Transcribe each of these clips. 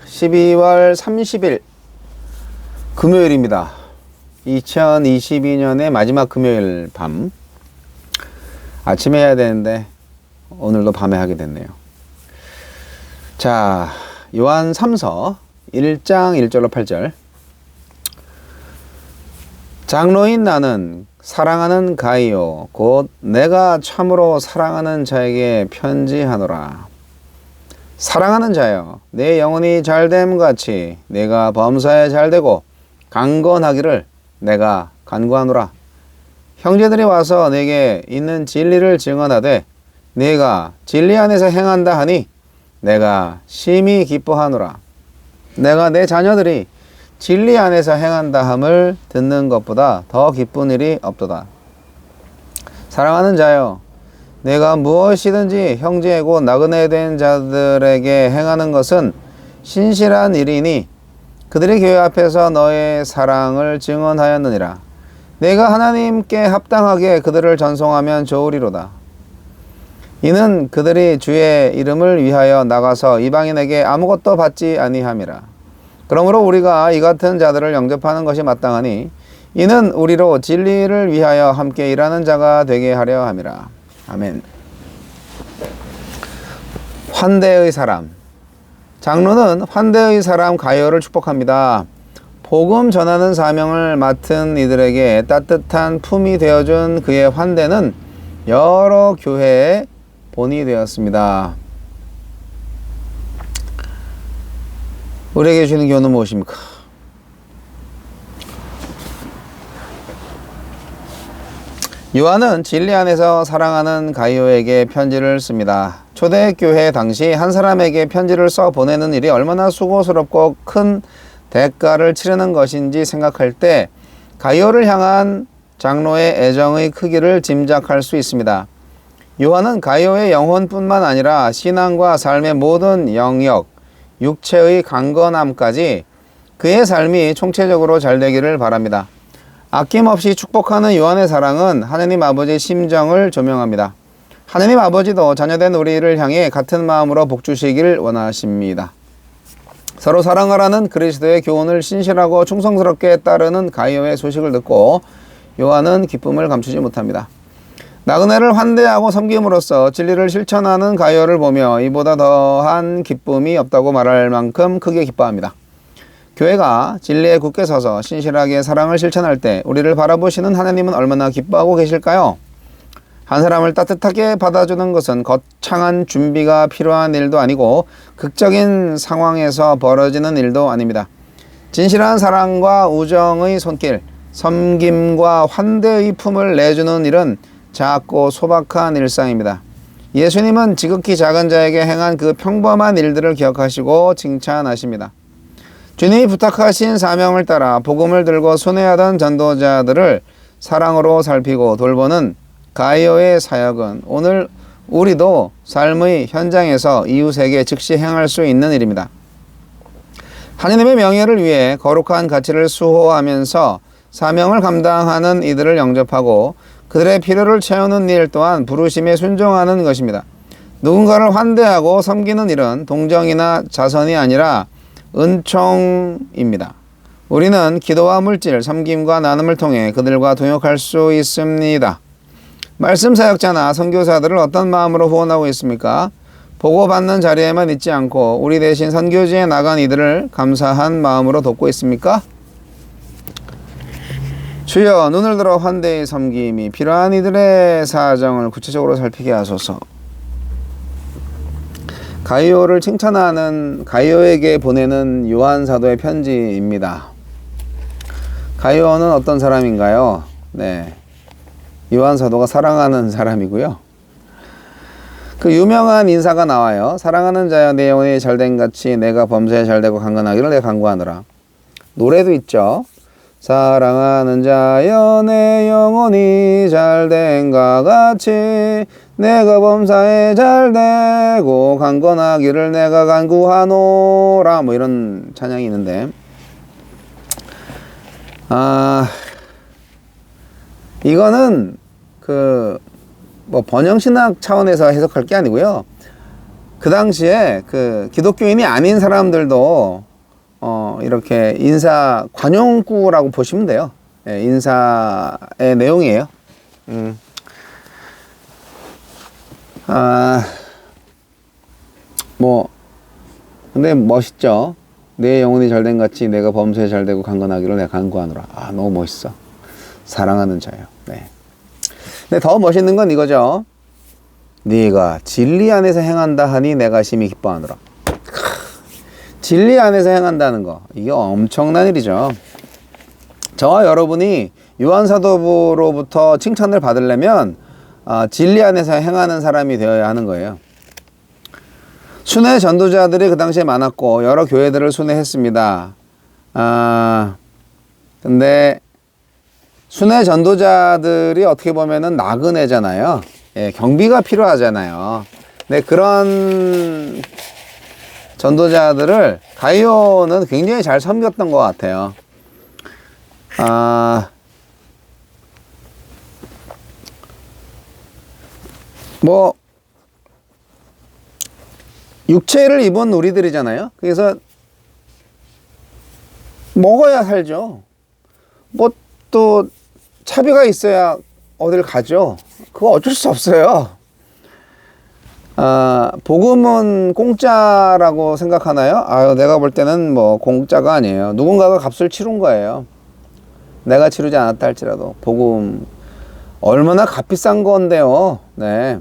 12월 30일 금요일입니다. 2022년의 마지막 금요일 밤. 아침에 해야 되는데 오늘도 밤에 하게 됐네요. 자, 요한 3서 1장 1절로 8절. 장로인 나는 사랑하는 가이오 곧 내가 참으로 사랑하는 자에게 편지하노라. 사랑하는 자여, 내 영혼이 잘됨 같이 내가 범사에 잘되고 강건하기를 내가 간구하노라. 형제들이 와서 내게 있는 진리를 증언하되 내가 진리 안에서 행한다 하니 내가 심히 기뻐하노라. 내가 내 자녀들이 진리 안에서 행한다 함을 듣는 것보다 더 기쁜 일이 없도다. 사랑하는 자여, 내가 무엇이든지 형제 곧 나그네 된 자들에게 행하는 것은 신실한 일이니 그들의 교회 앞에서 너의 사랑을 증언하였느니라. 내가 하나님께 합당하게 그들을 전송하면 좋으리로다. 이는 그들이 주의 이름을 위하여 나가서 이방인에게 아무것도 받지 아니함이라. 그러므로 우리가 이 같은 자들을 영접하는 것이 마땅하니 이는 우리로 진리를 위하여 함께 일하는 자가 되게 하려 함이라. 아멘. 환대의 사람. 장로는 환대의 사람 가이오를 축복합니다. 복음 전하는 사명을 맡은 이들에게 따뜻한 품이 되어준 그의 환대는 여러 교회의 본이 되었습니다. 우리에게 주는 교훈은 무엇입니까? 요한은 진리 안에서 사랑하는 가이오에게 편지를 씁니다. 초대교회 당시 한 사람에게 편지를 써 보내는 일이 얼마나 수고스럽고 큰 대가를 치르는 것인지 생각할 때 가이오를 향한 장로의 애정의 크기를 짐작할 수 있습니다. 요한은 가이오의 영혼뿐만 아니라 신앙과 삶의 모든 영역, 육체의 강건함까지 그의 삶이 총체적으로 잘 되기를 바랍니다. 아낌없이 축복하는 요한의 사랑은 하느님 아버지의 심정을 조명합니다. 하느님 아버지도 자녀된 우리를 향해 같은 마음으로 복주시길 원하십니다. 서로 사랑하라는 그리스도의 교훈을 신실하고 충성스럽게 따르는 가이오의 소식을 듣고 요한은 기쁨을 감추지 못합니다. 나그네를 환대하고 섬김으로써 진리를 실천하는 가이오를 보며 이보다 더한 기쁨이 없다고 말할 만큼 크게 기뻐합니다. 교회가 진리에 굳게 서서 신실하게 사랑을 실천할 때 우리를 바라보시는 하나님은 얼마나 기뻐하고 계실까요? 한 사람을 따뜻하게 받아주는 것은 거창한 준비가 필요한 일도 아니고 극적인 상황에서 벌어지는 일도 아닙니다. 진실한 사랑과 우정의 손길, 섬김과 환대의 품을 내주는 일은 작고 소박한 일상입니다. 예수님은 지극히 작은 자에게 행한 그 평범한 일들을 기억하시고 칭찬하십니다. 주님이 부탁하신 사명을 따라 복음을 들고 순회하던 전도자들을 사랑으로 살피고 돌보는 가이오의 사역은 오늘 우리도 삶의 현장에서 이웃에게 즉시 행할 수 있는 일입니다. 하느님의 명예를 위해 거룩한 가치를 수호하면서 사명을 감당하는 이들을 영접하고 그들의 필요를 채우는 일 또한 부르심에 순종하는 것입니다. 누군가를 환대하고 섬기는 일은 동정이나 자선이 아니라 은총입니다. 우리는 기도와 물질, 섬김과 나눔을 통해 그들과 동역할 수 있습니다. 말씀 사역자나 선교사들을 어떤 마음으로 후원하고 있습니까? 보고받는 자리에만 있지 않고 우리 대신 선교지에 나간 이들을 감사한 마음으로 돕고 있습니까? 주여, 눈을 들어 환대의 섬김이 필요한 이들의 사정을 구체적으로 살피게 하소서. 가이오를 칭찬하는 가이오에게 보내는 요한 사도의 편지입니다. 가이오는 어떤 사람인가요? 네, 요한 사도가 사랑하는 사람이고요. 그 유명한 인사가 나와요. 사랑하는 자여, 내 영혼이 잘된 같이 내가 범사에 잘되고 강건하기를 내가 간구하노라. 노래도 있죠. 사랑하는 자여, 내 영혼이 잘된가 같이 내가 범사에 잘되고 강건하기를 내가 간구하노라. 뭐 이런 찬양이 있는데, 이거는 뭐 번영신학 차원에서 해석할 게 아니고요. 그 당시에 그 기독교인이 아닌 사람들도 이렇게 인사 관용구라고 보시면 돼요. 예, 인사의 내용이에요. 근데 멋있죠. 내 영혼이 잘된 같이 내가 범사에 잘되고 강건하기를 내가 간구하노라. 너무 멋있어. 사랑하는 자요. 네. 근데 더 멋있는 건 이거죠. 네가 진리 안에서 행한다 하니 내가 심히 기뻐하노라. 진리 안에서 행한다는 거, 이게 엄청난 일이죠. 저와 여러분이 요한사도부로부터 칭찬을 받으려면 진리 안에서 행하는 사람이 되어야 하는 거예요. 순회 전도자들이 그 당시에 많았고 여러 교회들을 순회했습니다. 근데 순회 전도자들이 어떻게 보면은 나그네잖아요. 예, 경비가 필요하잖아요. 근데 그런 전도자들을 가이오는 굉장히 잘 섬겼던 것 같아요. 육체를 입은 우리들이잖아요. 그래서 먹어야 살죠. 또 차비가 있어야 어딜 가죠. 그거 어쩔 수 없어요. 복음은 공짜라고 생각하나요? 내가 볼 때는 공짜가 아니에요. 누군가가 값을 치른 거예요. 내가 치르지 않았다 할지라도. 복음 얼마나 값비싼 건데요. 네.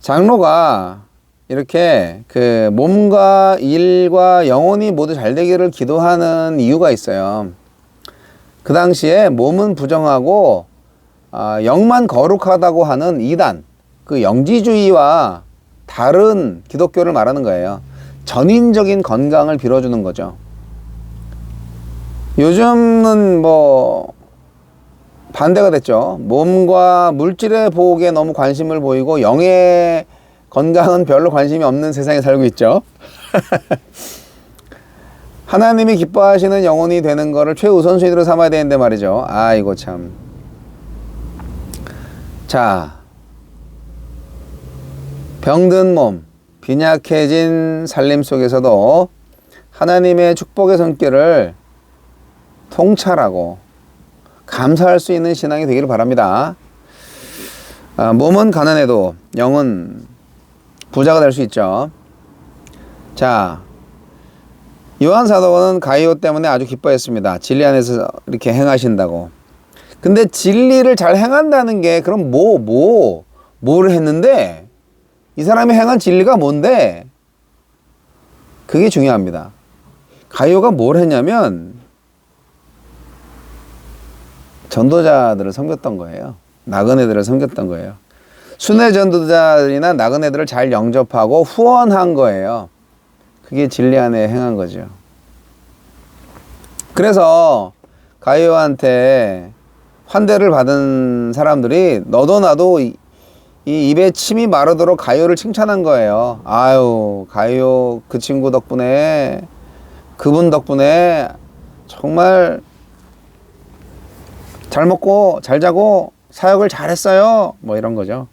장로가 이렇게 그 몸과 일과 영혼이 모두 잘 되기를 기도하는 이유가 있어요. 그 당시에 몸은 부정하고 영만 거룩하다고 하는 이단, 그 영지주의와 다른 기독교를 말하는 거예요. 전인적인 건강을 빌어주는 거죠. 요즘은 반대가 됐죠. 몸과 물질의 보호에 너무 관심을 보이고 영의 건강은 별로 관심이 없는 세상에 살고 있죠. 하나님이 기뻐하시는 영혼이 되는 거를 최우선순위로 삼아야 되는데 말이죠. 이거 참. 자, 병든 몸, 빈약해진 살림 속에서도 하나님의 축복의 손길을 통찰하고 감사할 수 있는 신앙이 되기를 바랍니다. 몸은 가난해도 영은 부자가 될 수 있죠. 자, 요한 사도는 가이오 때문에 아주 기뻐했습니다. 진리 안에서 이렇게 행하신다고. 근데 진리를 잘 행한다는 게 그럼 뭐를 했는데 이 사람이 행한 진리가 뭔데? 그게 중요합니다. 가이오가 뭘 했냐면 전도자들을 섬겼던 거예요. 나그네들을 섬겼던 거예요. 순회 전도자들이나 나그네들을 잘 영접하고 후원한 거예요. 그게 진리 안에 행한 거죠. 그래서 가이오한테 환대를 받은 사람들이 너도 나도 이 입에 침이 마르도록 가이오를 칭찬한 거예요. 가이오 그 친구 덕분에, 그분 덕분에 정말 잘 먹고 잘 자고 사역을 잘했어요. 이런 거죠.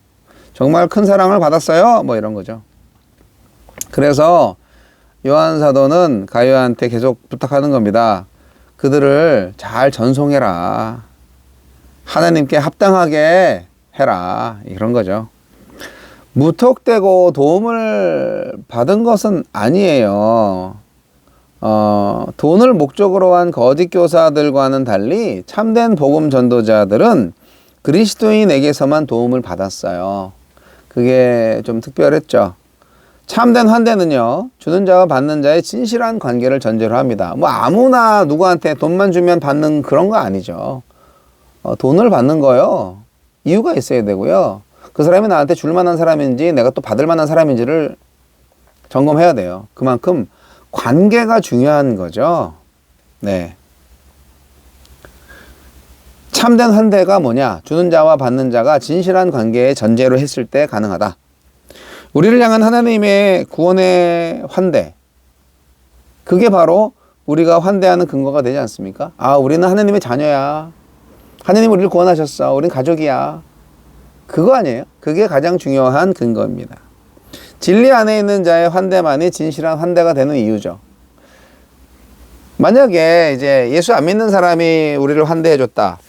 정말 큰 사랑을 받았어요. 이런 거죠. 그래서 요한 사도는 가이오한테 계속 부탁하는 겁니다. 그들을 잘 전송해라. 하나님께 합당하게 해라. 이런 거죠. 무턱대고 도움을 받은 것은 아니에요. 돈을 목적으로 한 거짓 교사들과는 달리 참된 복음 전도자들은 그리스도인에게서만 도움을 받았어요. 그게 좀 특별했죠. 참된 환대는요, 주는 자와 받는 자의 진실한 관계를 전제로 합니다. 아무나 누구한테 돈만 주면 받는 그런 거 아니죠. 돈을 받는 거요, 이유가 있어야 되고요. 그 사람이 나한테 줄 만한 사람인지 내가 또 받을 만한 사람인지를 점검해야 돼요. 그만큼 관계가 중요한 거죠. 네. 참된 환대가 뭐냐? 주는 자와 받는 자가 진실한 관계의 전제로 했을 때 가능하다. 우리를 향한 하나님의 구원의 환대, 그게 바로 우리가 환대하는 근거가 되지 않습니까? 우리는 하나님의 자녀야. 하나님 우리를 구원하셨어. 우린 가족이야. 그거 아니에요? 그게 가장 중요한 근거입니다. 진리 안에 있는 자의 환대만이 진실한 환대가 되는 이유죠. 만약에 이제 예수 안 믿는 사람이 우리를 환대해줬다.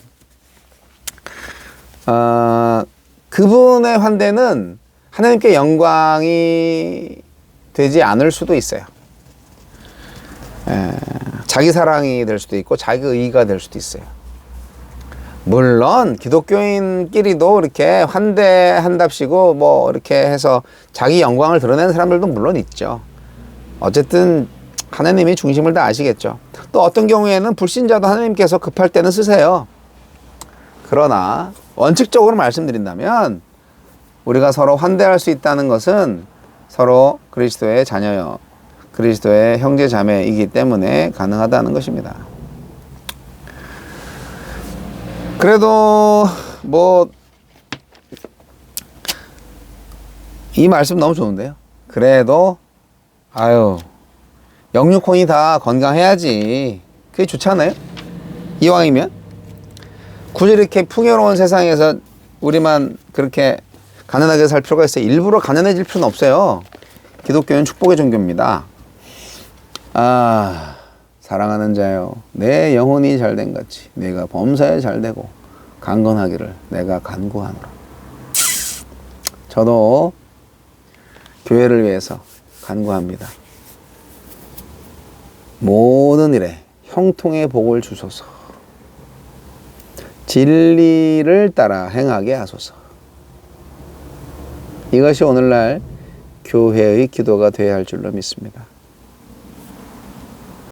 그분의 환대는 하나님께 영광이 되지 않을 수도 있어요. 자기 사랑이 될 수도 있고 자기 의의가 될 수도 있어요. 물론 기독교인끼리도 이렇게 환대한답시고 뭐 이렇게 해서 자기 영광을 드러내는 사람들도 물론 있죠. 어쨌든 하나님이 중심을 다 아시겠죠. 또 어떤 경우에는 불신자도 하나님께서 급할 때는 쓰세요. 그러나 원칙적으로 말씀드린다면 우리가 서로 환대할 수 있다는 것은 서로 그리스도의 자녀요, 그리스도의 형제 자매이기 때문에 가능하다는 것입니다. 그래도 뭐 이 말씀 너무 좋은데요. 그래도 영육혼이 다 건강해야지. 그게 좋잖아요. 이왕이면 굳이 이렇게 풍요로운 세상에서 우리만 그렇게 가난하게 살 필요가 있어요. 일부러 가난해질 필요는 없어요. 기독교는 축복의 종교입니다. 사랑하는 자여, 내 영혼이 잘된 같이 내가 범사에 잘되고 강건하기를 내가 간구하노라. 저도 교회를 위해서 간구합니다. 모든 일에 형통의 복을 주소서. 진리를 따라 행하게 하소서. 이것이 오늘날 교회의 기도가 되어야 할 줄로 믿습니다.